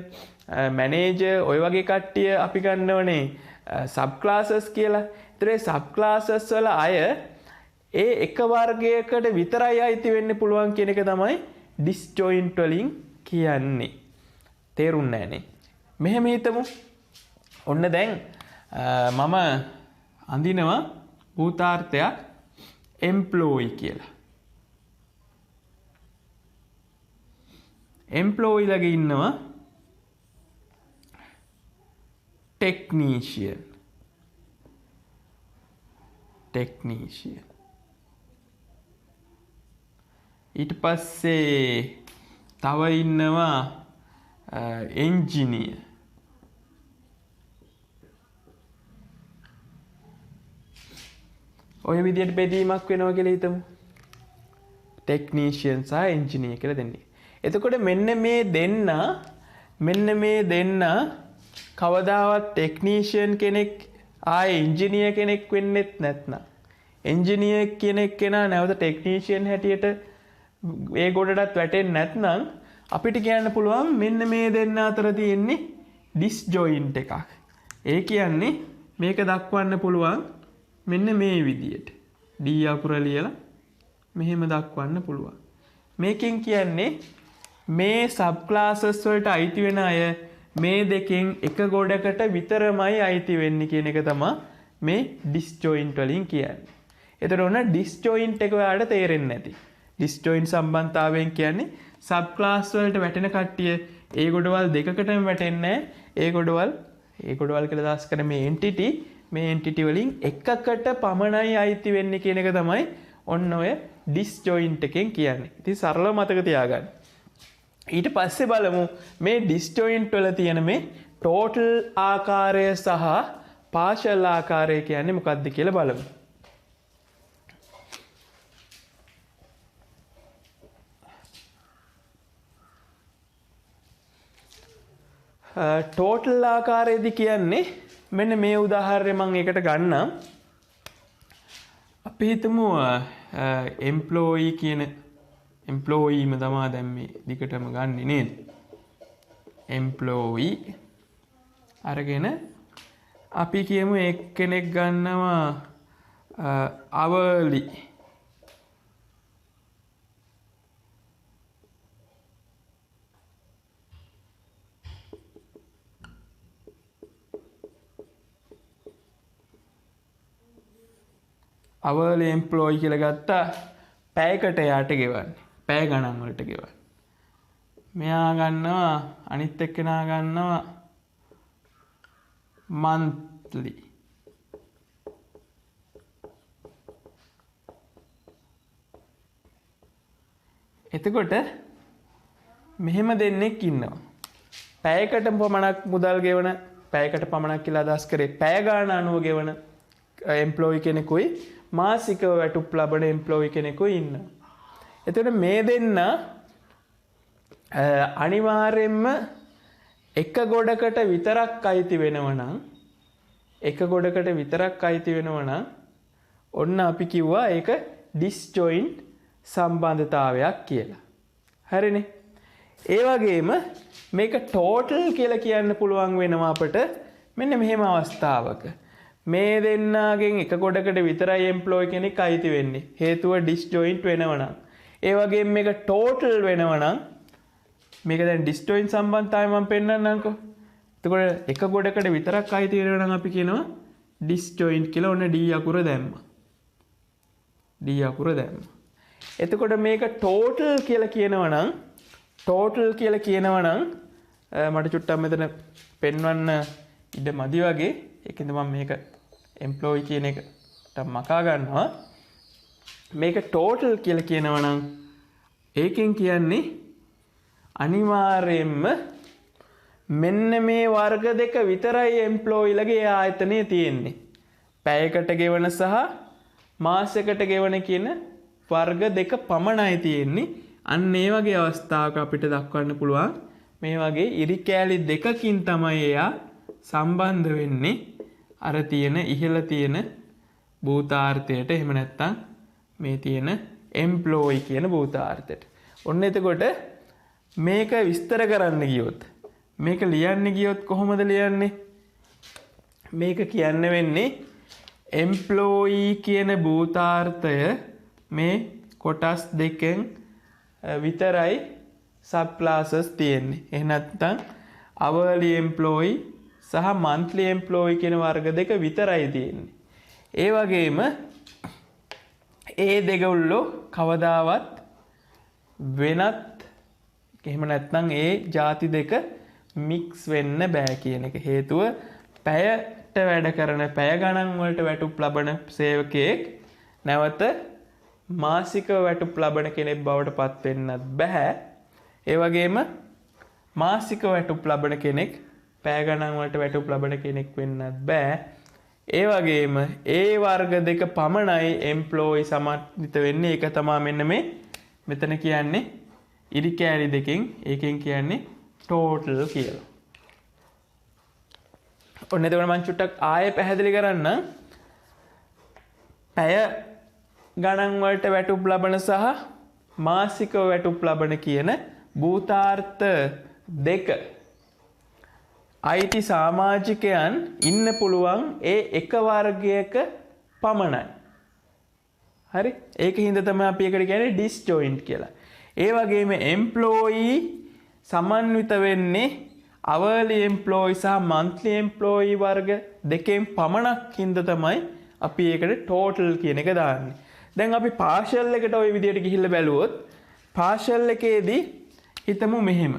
මැනේජර් ඔය වගේ කට්ටිය අපි ගන්නවනේ සබ් ක්ලාසස් කියලා. ඒතරේ සබ් ක්ලාසස් වල අය ඒ එක වර්ගයකට විතරයි අයිති වෙන්න පුළුවන් කියන එක තමයි ඩිස්ජොයින්ට් වලින් කියන්නේ. තේරුන්නේ නැහනේ. මෙහෙම හිතමු. ඔන්න දැන් මම අඳිනවා භූතාර්ථයක් එම්ප්ලෝයි කියලා. එම්ප්ලෝයිලගේ ඉන්නවා ටෙක්නීෂියන්. ඊට පස්සේ තව ඉන්නවා එන්ජිනියර්. ඔය විදිහට බෙදීමක් වෙනවා කියලා හිතමු. ටෙක්නීෂියන් සහ එන්ජිනියර් කියලා දෙන්නේ. එතකොට මෙන්න මේ දෙන්න කවදාවත් ටෙක්නීෂියන් කෙනෙක් ආයේ එන්ජිනියර් කෙනෙක් වෙන්නෙත් නැත්නම් එන්ජිනියර් කෙනා නැවත ටෙක්නීෂියන් හැටියට ඒ ගොඩටත් වැටෙන්නේ නැත්නම් අපිට කියන්න පුළුවන් මෙන්න මේ දෙන්න අතර තියෙන්නේ ඩිස්ජොයින්ට් එකක්. ඒ කියන්නේ මේක දක්වන්න පුළුවන් මෙන්න මේ විදියට. D අකුර ලියලා මෙහෙම දක්වන්න පුළුවන්. මේකෙන් කියන්නේ මේ සබ් ක්ලාසස් වලට අයිති වෙන අය මේ දෙකෙන් එක ගොඩකට විතරමයි අයිති වෙන්නේ කියන එක තමයි මේ ඩිස්ජොයින්ට් වලින් කියන්නේ. එතකොට ඔන්න ඩිස්ජොයින්ට් එක ඔයාලට තේරෙන්නේ නැති. ඩිස්ජොයින්ට් සම්බන්ධතාවයෙන් කියන්නේ සබ් ක්ලාස් වලට වැටෙන කට්ටිය ඒ ගොඩවල් දෙකකටම වැටෙන්නේ ඒ ගොඩවල් කියලා දාස් කරන මේ එන්ටිටි වලින් එකකට පමණයි අයිති වෙන්නේ කියන එක තමයි ඔන්න ඔය ඩිස්ජොයින්ට් එකෙන් කියන්නේ. ඉතින් සරලව මතක තියාගන්න. ඊට පස්සේ බලමු මේ ඩිස්ජොයින්ට් වල තියෙන මේ ටෝටල් ආකාරය සහ පාෂල් ආකාරය කියන්නේ මොකක්ද කියලා බලමු. ටෝටල් ආකාරයේදී කියන්නේ මෙන්න මේ උදාහරණය මම ඒකට ගන්නම්. අපි හිතමු එම්ප්ලොයි කියන එම්ප්ලොයිම තමයි දැන් මේ දිගටම ගන්නෙ නේද? එම්ප්ලොයි අරගෙන අපි කියමු එක්කෙනෙක් ගන්නවා අවලි. අවලි එම්ප්ලොයි කියලා ගත්තා පැයකට යාට ගෙවන්නේ. පැය ගණන් වලට ගෙවන්නේ. මෙයා ගන්නවා අනිත් එක්කෙනා ගන්නවා monthly. එතකොට මෙහෙම දෙන්නෙක් ඉන්නවා. පැයකට පමණක් මුදල් ගෙවන පැයකට පමණක් කියලා අදහස් කරේ පැය ගාන අනුව ගෙවන එම්ප්ලොයි කෙනෙකුයි මාසිකව වැටුප් ලබන එම්ප්ලොයි කෙනෙකුයි ඉන්නවා. එතකොට මේ දෙන්න අනිවාර්යෙන්ම එක ගොඩකට විතරක් අයිති වෙනවනම් ඔන්න අපි කිව්වා ඒක ඩිස්ජොයින්ට් සම්බන්ධතාවයක් කියලා. හරිනේ. ඒ වගේම මේක ටෝටල් කියලා කියන්න පුළුවන් වෙනවා අපට මෙන්න මෙහෙම අවස්ථාවක. මේ දෙන්නාගෙන් එක ගොඩකට විතරයි එම්ප්ලොයි කෙනෙක් අයිති වෙන්නේ. හේතුව ඩිස්ජොයින්ට් වෙනවනම්. ඒ වගේම මේක ටෝටල් වෙනවනම් මේක දැන් ඩිස්ජොයින්ට් සම්බන්ධතාවය මම පෙන්නන්නම්කෝ. එතකොට එක ගොඩකට විතරක් අයිති වෙනවා නම් අපි කියනවා ඩිස්ජොයින්ට් කියලා. ඔන්න D අකුර දැම්මා. එතකොට මේක ටෝටල් කියලා කියනවනම් මට චුට්ටක් මෙතන පෙන්වන්න ඉඩ මදි වගේ. ඒකෙන්ද මම මේක එම්ප්ලොයි කියන එකට මකා ගන්නවා. මේක ටෝටල් කියලා කියනවනම් ඒකෙන් කියන්නේ අනිවාර්යයෙන්ම මෙන්න මේ වර්ග දෙක විතරයි එම්ප්ලොයිලගේ ආයතනයේ තියෙන්නේ. පැයකට ගෙවන සහ මාසයකට ගෙවන කියන වර්ග දෙක පමණයි තියෙන්නේ. අන්න ඒ වගේ අවස්ථාවක අපිට දක්වන්න පුළුවන් මේ වගේ ඉරි කෑලි දෙකකින් තමයි එයා සම්බන්ධ වෙන්නේ අර තියෙන ඉහළ තියෙන භූතාර්ථයට. එහෙම නැත්නම් මේ තියෙන එම්ප්ලොයි කියන භූතාර්ථයට. ඔන්න එතකොට මේක විස්තර කරන්න ගියොත් මේක ලියන්න ගියොත් කොහොමද ලියන්නේ? මේක කියන්න වෙන්නේ එම්ප්ලොයි කියන භූතාර්ථය මේ කොටස් දෙකෙන් විතරයි සබ් ක්ලාසස් තියෙන්නේ. එහෙ නැත්නම් hourly employee සහ monthly employee කියන වර්ග දෙක විතරයි තියෙන්නේ. ඒ වගේම ඒ දෙගොල්ලෝ කවදාවත් වෙනත් එහෙම නැත්නම් ඒ ಜಾති දෙක මික්ස් වෙන්න බෑ කියන එක. හේතුව පැයට වැඩ කරන පැය ගණන් වලට වැටුප් ලබන සේවකයෙක් නැවත මාසික වැටුප් ලබන කෙනෙක් බවට පත් වෙන්නත් බෑ. ඒ වගේම මාසික වැටුප් ලබන කෙනෙක් පැය ගණන් වලට වැටුප් ලබන කෙනෙක් වෙන්නත් බෑ. ඒ වගේම ඒ වර්ග දෙක පමණයි එම්ප්ලොයි සමන්විත වෙන්නේ. ඒක තමයි මෙන්න මේ මෙතන කියන්නේ ඉරි කෑලි දෙකෙන්. ඒකෙන් කියන්නේ ටෝටල් කියලා. ඔන්න එතකොට මම චුට්ටක් ආයෙ පැහැදිලි කරන්න. පැය ගණන් වලට වැටුප් ලබන සහ මාසික වැටුප් ලබන කියන භූතාර්ථ දෙක අයිති සමාජිකයන් ඉන්න පුළුවන් ඒ එක වර්ගයක පමණයි. හරි? ඒක හින්දා තමයි අපි ඒකට කියන්නේ disjoint කියලා. ඒ වගේම employee සමන්විත වෙන්නේ hourly employee සහ monthly employee වර්ග දෙකෙන් පමණක් හින්දා තමයි අපි ඒකට total කියන එක දාන්නේ. දැන් අපි partial එකට ওই විදිහට ගිහිල්ලා බැලුවොත් partial එකේදී හිතමු මෙහෙම.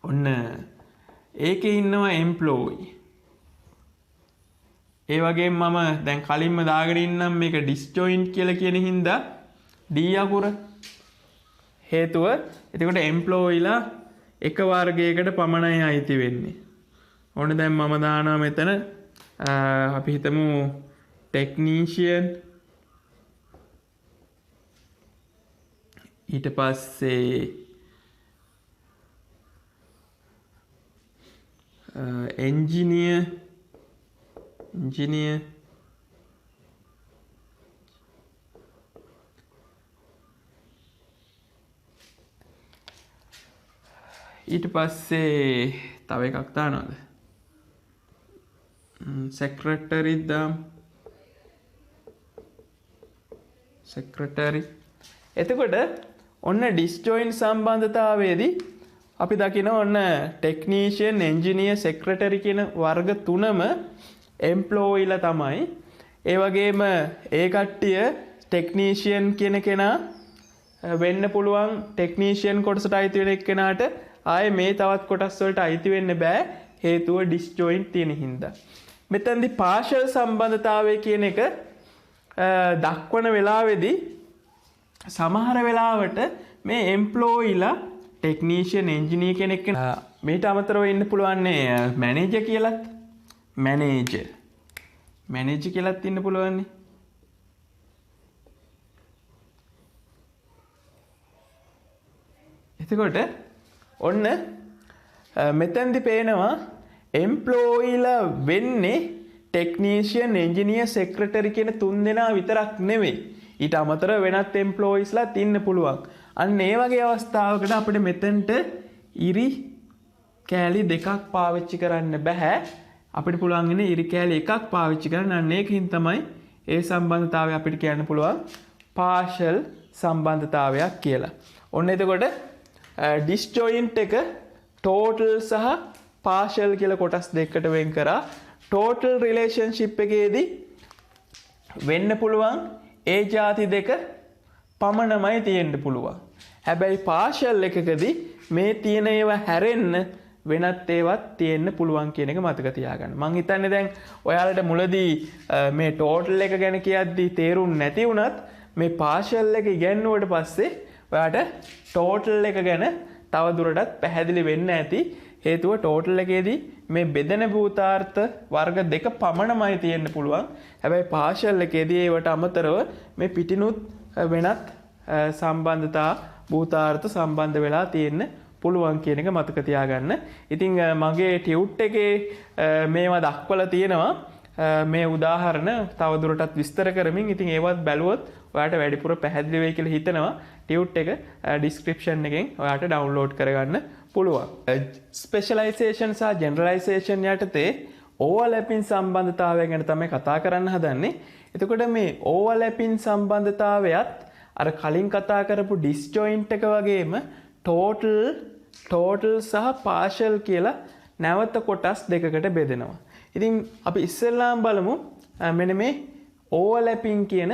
ඔන්න ඒකේ ඉන්නවා employee. ඒ වගේම මම දැන් කලින්ම දාගෙන ඉන්නම් මේක disjoint කියලා කියන හින්දා D අකුර හේතුව එතකොට employeeලා එක වර්ගයකට පමණයි අයිති වෙන්නේ. ඕන දැන් මම දානවා මෙතන අපි හිතමු technician ඊට පස්සේ engineer ඊට පස්සේ තව එකක් දානවද secretary එතකොට ඔන්න disjoint සම්බන්ධතාවයේදී අපි දකිනවා ඔන්න technician engineer secretary කියන වර්ග තුනම employeeලා තමයි. ඒ වගේම ඒ කට්ටිය technician කියන කෙනා වෙන්න පුළුවන් technician කොටසට අයිති වෙන එක්කෙනාට ආයේ මේ තවත් කොටස් වලට අයිති වෙන්න බෑ හේතුව disjoint තියෙන හින්දා. මෙතනදී partial සම්බන්ධතාවය කියන එක දක්වන වෙලාවේදී සමහර වෙලාවට මේ employeeලා technician engineer කෙනෙක් මේට අමතරව ඉන්න පුළුවන් manager කියලාත් manager කියලාත් ඉන්න පුළුවන් නේ. එතකොට ඔන්න මෙතෙන්දි පේනවා employeeලා වෙන්නේ technician engineer secretary කියන තුන් දෙනා විතරක් නෙවෙයි. ඊට අමතරව වෙනත් employeesලාත් ඉන්න පුළුවන්. අන්න ඒ වගේ අවස්ථාවකට අපිට මෙතෙන්ට ඉරි කෑලි දෙකක් පාවිච්චි කරන්න බෑ. අපිට පුළුවන් ඉන්නේ ඉරි කෑලි එකක් පාවිච්චි කරන්න. අන්න ඒකින් තමයි ඒ සම්බන්ධතාවය අපිට කියන්න පුළුවන් partial සම්බන්ධතාවයක් කියලා. ඔන්න එතකොට disjoint එක total සහ partial කියලා කොටස් දෙකකට වෙන් කරා. total relationship එකේදී වෙන්න පුළුවන් ඒ જાති දෙක පමණමයි තියෙන්න පුළුවන්. හැබැයි partial එකකදී මේ තියෙන ඒවා හැරෙන්න වෙනත් ඒවත් තියෙන්න පුළුවන් කියන එක මතක තියාගන්න. මං හිතන්නේ දැන් ඔයාලට මුලදී මේ total එක ගැන කියද්දී තේරුම් නැති වුණත් මේ partial එක ඉගෙනුවට පස්සේ ඔයාට total එක ගැන තව දුරටත් පැහැදිලි වෙන්න ඇති. හේතුව total එකේදී මේ බෙදෙන භූතාර්ථ වර්ග දෙක පමණමයි තියෙන්න පුළුවන්. හැබැයි partial එකේදී ඒවට අමතරව මේ පිටිනුත් වෙනත් සම්බන්ධතා භූතාර්ථ සම්බන්ධ වෙලා තියෙන්න පුළුවන් කියන එක මතක තියාගන්න. ඉතින් මගේ ටියුට් එකේ මේවා දක්වලා තියෙනවා. මේ උදාහරණ තවදුරටත් විස්තර කරමින් ඉතින් ඒවත් බැලුවොත් ඔයාට වැඩිපුර පැහැදිලි වෙයි කියලා හිතනවා. ටියුට් එක ඩිස්ක්‍රිප්ෂන් එකෙන් ඔයාට ඩවුන්ලෝඩ් කරගන්න පුළුවන්. ස්පෙෂලයිසේෂන් සහ ජෙනරලයිසේෂන් යටතේ ඕවර්ලැපින් සම්බන්ධතාවය ගැන තමයි කතා කරන්න හදන්නේ. එතකොට මේ ඕවර්ලැපින් සම්බන්ධතාවයත් අර කලින් කතා කරපු disjoint එක වගේම total සහ partial කියලා නැවත කොටස් දෙකකට බෙදෙනවා. ඉතින් අපි ඉස්සෙල්ලාම බලමු මෙන්න මේ overlapping කියන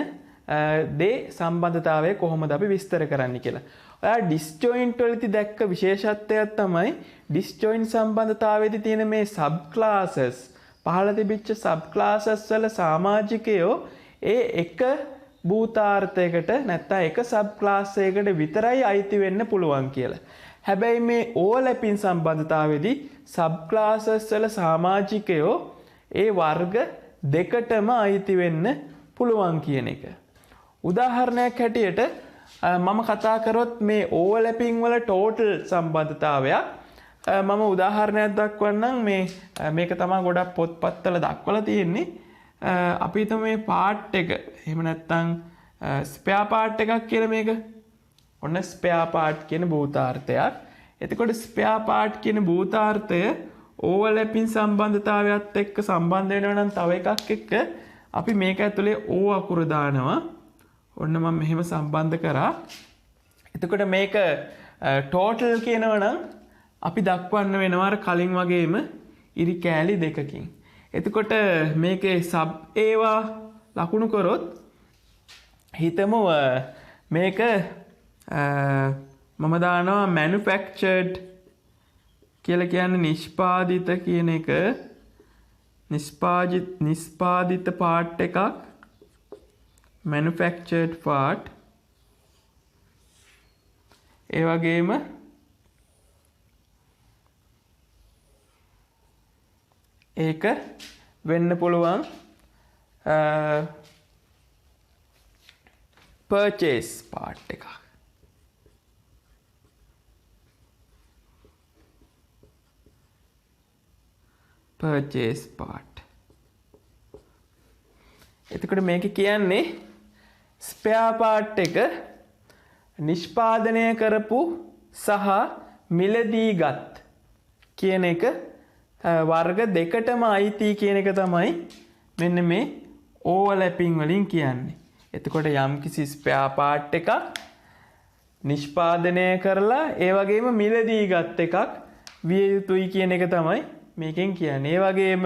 දේ සම්බන්ධතාවය කොහොමද අපි විස්තර කරන්න කියලා. ඔයා disjoint වලදී දැක්ක විශේෂත්වයක් තමයි disjoint සම්බන්ධතාවයේදී තියෙන මේ sub classes පහළ තිබිච්ච sub classes වල සමාජිකයෝ ඒ එක භූතාර්ථයකට නැත්නම් එක sub class එකකට විතරයි අයිති වෙන්න පුළුවන් කියලා. හැබැයි මේ overlapping සම්බන්ධතාවයේදී sub classes වල සමාජිකයෝ ඒ වර්ග දෙකටම අයිති වෙන්න පුළුවන් කියන එක. උදාහරණයක් හැටියට මම කතා කරොත් මේ overlapping වල total සම්බන්ධතාවයක් මම උදාහරණයක් දක්වන්නම්. මේක තමයි ගොඩක් පොත්පත්වල දක්වලා තියෙන්නේ. අපි හිතමු මේ part එක එහෙම නැත්නම් spare part එකක් කියලා මේක. ඔන්න spare part කියන භූතාර්ථයක්. එතකොට spare part කියන භූතාර්ථය ඕවර්ලැපින් සම්බන්ධතාවයත් එක්ක සම්බන්ධ වෙනවා නම් තව එකක් එක්ක අපි මේක ඇතුලේ ඕ අකුර දානවා. ඔන්න මම මෙහෙම සම්බන්ධ කරා. එතකොට මේක ටෝටල් කියනවා නම් අපි දක්වන්න වෙනවා අර කලින් වගේම ඉරි කෑලි දෙකකින්. එතකොට මේකේ සබ් ඒවා ලකුණු කරොත් හිතමු මේක මම දානවා manufactured කියලා කියන්නේ නිෂ්පාදිත කියන එක නිෂ්පාදිත part එකක් manufactured part ඒ වගේම ඒක වෙන්න පුළුවන් purchase part එකක්. purchase part. එතකොට මේක කියන්නේ ස්පෙයා පාර්ට් එක නිෂ්පාදනය කරපු සහ මිලදීගත් කියන එක වර්ග දෙකටම අයිති කියන එක තමයි මෙන්න මේ ඕවර්ලැපින් වලින් කියන්නේ. එතකොට යම්කිසි ස්පෙයා පාර්ට් එකක් නිෂ්පාදනය කරලා ඒ වගේම මිලදීගත් එකක් විය යුතුයි කියන එක තමයි මේකෙන් කියන්නේ. ඒ වගේම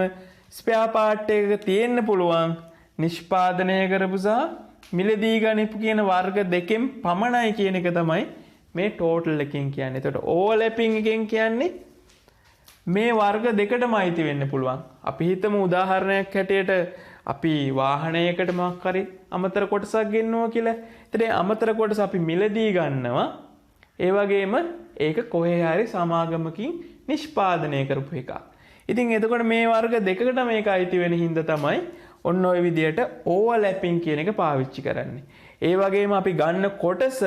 ස්පෙයා පාර්ට් එකක තියෙන්න පුළුවන් නිෂ්පාදනය කරපු සහ මිලදී ගනිපු කියන වර්ග දෙකෙන් පමණයි කියන එක තමයි මේ ටෝටල් එකෙන් කියන්නේ. එතකොට ඕවර්ලැපින් එකෙන් කියන්නේ මේ වර්ග දෙකටම අයිති වෙන්න පුළුවන්. අපි හිතමු උදාහරණයක් හැටියට අපි වාහනයකට මොකක් හරි අමතර කොටසක් ගෙන්නවා කියලා. එතකොට අමතර කොටස අපි මිලදී ගන්නවා. ඒ වගේම ඒක කොහේ හරි සමාගමකින් නිෂ්පාදනය කරපු එකක්. ඉතින් එතකොට මේ වර්ග දෙකකට මේක අයිති වෙන හින්දා තමයි ඔන්න ඔය විදියට ඕවර්ලැපින් කියන එක පාවිච්චි කරන්නේ. ඒ වගේම අපි ගන්න කොටස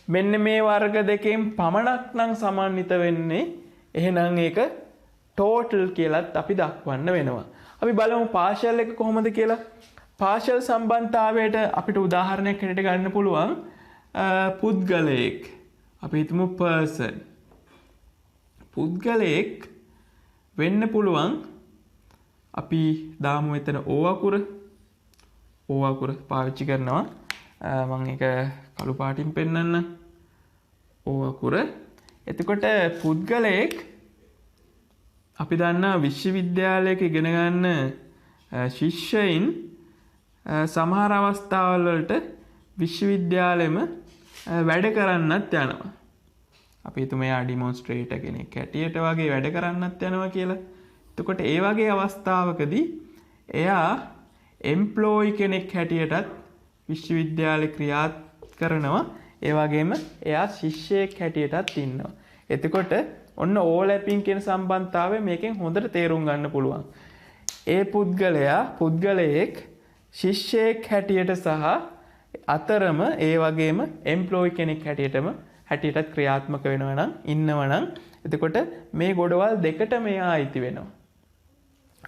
මෙන්න මේ වර්ග දෙකෙන් පමණක් නම් සමන්විත වෙන්නේ. එහෙනම් ඒක ටෝටල් කියලාත් අපි දක්වන්න වෙනවා. අපි බලමු පාර්ෂල් එක කොහොමද කියලා. පාර්ෂල් සම්බන්ධතාවයට අපිට උදාහරණයක් හැටියට ගන්න පුළුවන් පුද්ගලයෙක්. අපි හිතමු person. පුද්ගලයෙක් වෙන්න පුළුවන් අපි දාමු එතන ඕ අකුර පාවිච්චි කරනවා. මම ඒක කළු පාටින් පෙන්නන්න. ඕ අකුර. එතකොට පුද්ගලයෙක් අපි දන්නා විශ්වවිද්‍යාලයක ඉගෙන ගන්න ශිෂ්‍යයින් සමහර අවස්ථාවල් වලට විශ්වවිද්‍යාලෙම වැඩ කරන්නත් යනවා. අපි හිතමු එයා ඩිමොන්ස්ට්‍රේටර් කෙනෙක් හැටියට වගේ වැඩ කරන්නත් යනවා කියලා. එතකොට ඒ වගේ අවස්ථාවකදී එයා එම්ප්ලොයි කෙනෙක් හැටියටත් විශ්වවිද්‍යාලේ ක්‍රියාත් කරනවා. ඒ වගේම එයා ශිෂ්‍යයෙක් හැටියටත් ඉන්නවා. එතකොට ඔන්න ඕවර්ලැපින් කියන සම්බන්ධතාවය මේකෙන් හොඳට තේරුම් ගන්න පුළුවන්. ඒ පුද්ගලයෙක් ශිෂ්‍යයෙක් හැටියට සහ අතරම ඒ වගේම එම්ප්ලොයි කෙනෙක් හැටියටත් ක්‍රියාත්මක වෙනවා නම් ඉන්නවා නම් එතකොට මේ ගොඩවල් දෙකට මෙයා අයිති වෙනවා.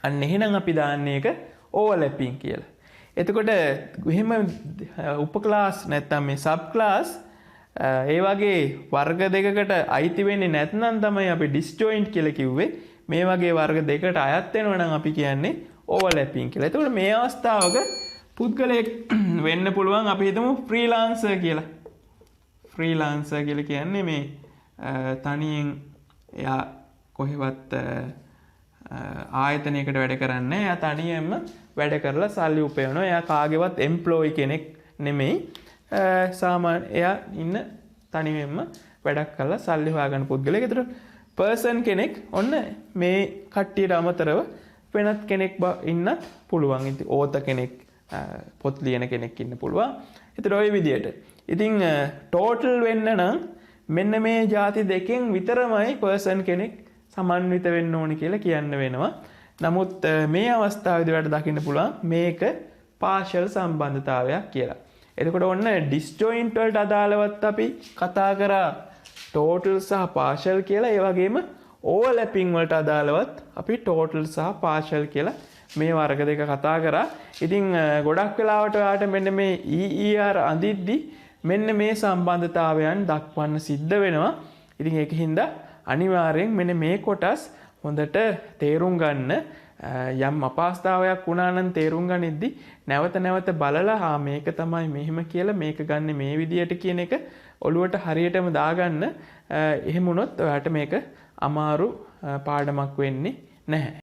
අන්න එහෙනම් අපි දාන්නේ ඒක ඕවර්ලැපින් කියලා. එතකොට එහෙම උපක්ලාස් නැත්නම් මේ සබ් ක්ලාස් ඒ වගේ වර්ග දෙකකට අයිති වෙන්නේ නැත්නම් තමයි අපි ඩිස්ජොයින්ට් කියලා කිව්වේ. මේ වගේ වර්ග දෙකකට අයත් වෙනවා නම් අපි කියන්නේ ඕවර්ලැපින් කියලා. එතකොට මේ අවස්ථාවක පුද්ගලයෙක් වෙන්න පුළුවන් අපි හිතමු ෆ්‍රීලාන්සර් කියලා. ෆ්‍රීලාන්සර් කියලා කියන්නේ මේ තනියෙන් එයා කොහෙවත් ආයතනයකට වැඩ කරන්නේ. එයා තනියෙන්ම වැඩ කරලා සල්ලි උපයනවා. එයා කාගේවත් එම්ප්ලොයි කෙනෙක් නෙමෙයි. සාමාන්‍ය එයා ඉන්න තනියෙන්ම වැඩක් කරලා සල්ලි හොයාගන්න පුද්ගලයෙක්. ඒතර පර්සන් කෙනෙක් ඔන්න මේ කට්ටියට අමතරව වෙනත් කෙනෙක් ඉන්නත් පුළුවන්. ඉතින් ඕත කෙනෙක් පොත් ලියන කෙනෙක් ඉන්න පුළුවන්. ඒතර ওই විදියට. ඉතින් ටෝටල් වෙන්න නම් මෙන්න මේ ಜಾති දෙකෙන් විතරමයි පර්සන් කෙනෙක් සමන්විත වෙන්න ඕනි කියලා කියන්න වෙනවා. නමුත් මේ අවස්ථාවේදී ඔයාලට දකින්න පුළුවන් මේක පාර්ෂල් සම්බන්ධතාවයක් කියලා. එතකොට ඔන්න ඩිස්ජොයින්ට් වලට අදාළවත් අපි කතා කරා ටෝටල් සහ පාර්ෂල් කියලා. ඒ වගේම ඕවර්ලැපින් වලට අදාළවත් අපි ටෝටල් සහ පාර්ෂල් කියලා මේ වර්ග දෙක කතා කරා. ඉතින් ගොඩක් වෙලාවට ඔයාලට මෙන්න මේ EER අඳිද්දි මෙන්න මේ සම්බන්ධතාවයන් දක්වන්න සිද්ධ වෙනවා. ඉතින් ඒකින්ද අනිවාර්යෙන් මෙන්න මේ කොටස් හොඳට තේරුම් ගන්න යම් අපහසුතාවයක් වුණා නම් තේරුම් ගනිද්දි නැවත නැවත බලලා මේක තමයි මෙහෙම කියලා මේක ගන්න මේ විදියට කියන එක ඔළුවට හරියටම දාගන්න. එහෙම වුණොත් ඔයාලට මේක අමාරු පාඩමක් වෙන්නේ නැහැ.